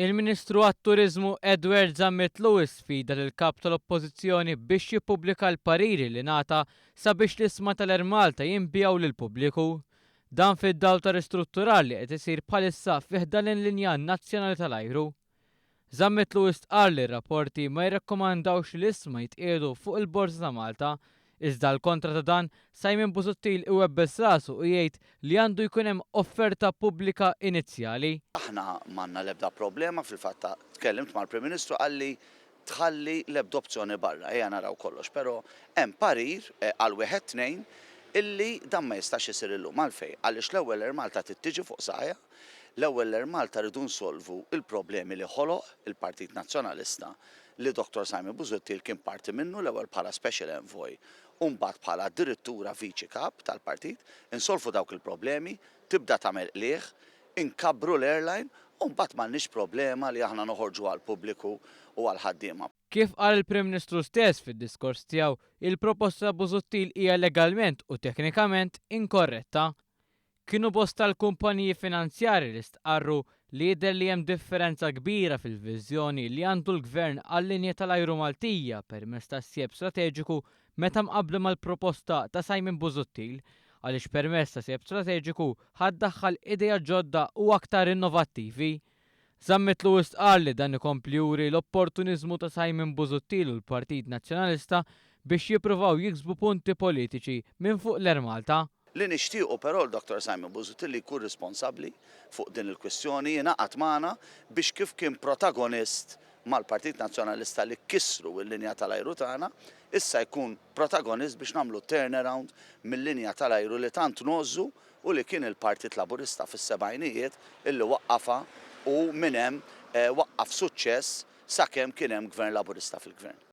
Il-Ministru għat-Turiżmu Edward Zammit Lewis sfida lill-kap tal-Oppożizzjoni biex jippubblika l-pariri li ngħata sabiex l-isma tal-Ermalta jinbjaw lill-pubbliku. Dan fid-dawl ta' ristrutturar li qed isir bħalissa fih dan il-linja nazzjonali tal-ajru. Zammit Lewis qal li r-rapporti ma jirrakkomandawx li l-isma jitqiegħdu fuq il-Borsa ta' Malta. Iżda l-kontra ta' dan, Simon Busuttil iwebbes rasu u jgħid li għandu jkun hemm offerta pubblika inizjali. Aħna m'għandna l-ebda problema fil-fatt tkellimt mal-Prim Ministru qalli tħalli l-ebda opzjoni barra, ejja naraw kollox, però hemm parir għal wieħed tnejn illi dan ma jistax isir illum għalfejn għaliex l-ewwel Malta tittiġi fuq saqajja, l-ewwel Malta rridu nsolvu il-problemi li ħoloq il-Partit Nazzjonalista li Dr. Simon Busuttil kien parti minnu l-ewwel bħala Special Envoy u mbagħad bħala direttura viċi kap tal-partit, insolfu dawk il-problemi, tibda tagħmel qlieħ, inkabru l-airline u mbagħad m'għandniex problema li aħna noħorġu għall-pubbliku u għall-ħaddiema. Kif qal il-Prim Ministru stess fid-diskors tiegħu, il-proposta ta' Busuttil hija legalment u teknikament inkorretta. Kienu bosta l-kumpaniji finanzjarji li stqarru li jidher li hemm differenza kbira fil-viżjoni li għandu l-Gvern għall-linja tal-ajru Maltija permezz tas-sieb strateġiku meta mqabbla mal-proposta ta' Simon Busuttil għaliex permezz ta' sieb strateġiku ħaddaħħal idea ġodda u aktar innovattivi. Zammit Lewis qal li dan ikompli juri l-opportuniżmu ta' Simon Busuttil u l-Partit Nazzjonalista biex jippruvaw jiksbu punti politiċi minn fuq l-Ermalta. Li nixtiequ però l-Dr. Simon Busuttil li jkun responsabbli fuq din il-kwistjoni jingħaqad magħna biex kif kien protagonist mal-Partit Nazzjonalista li kissru l-linja tal-ajru tagħna, issa jkun protagonist biex nagħmlu turnaround mill-linja tal-ajru li tant nożżu u li kien il-Partit Laburista fis-sebgħinijiet illi waqqafha u minn hemm waqqaf suċċess sakemm kien hemm Gvern Laburista fil-Gvern.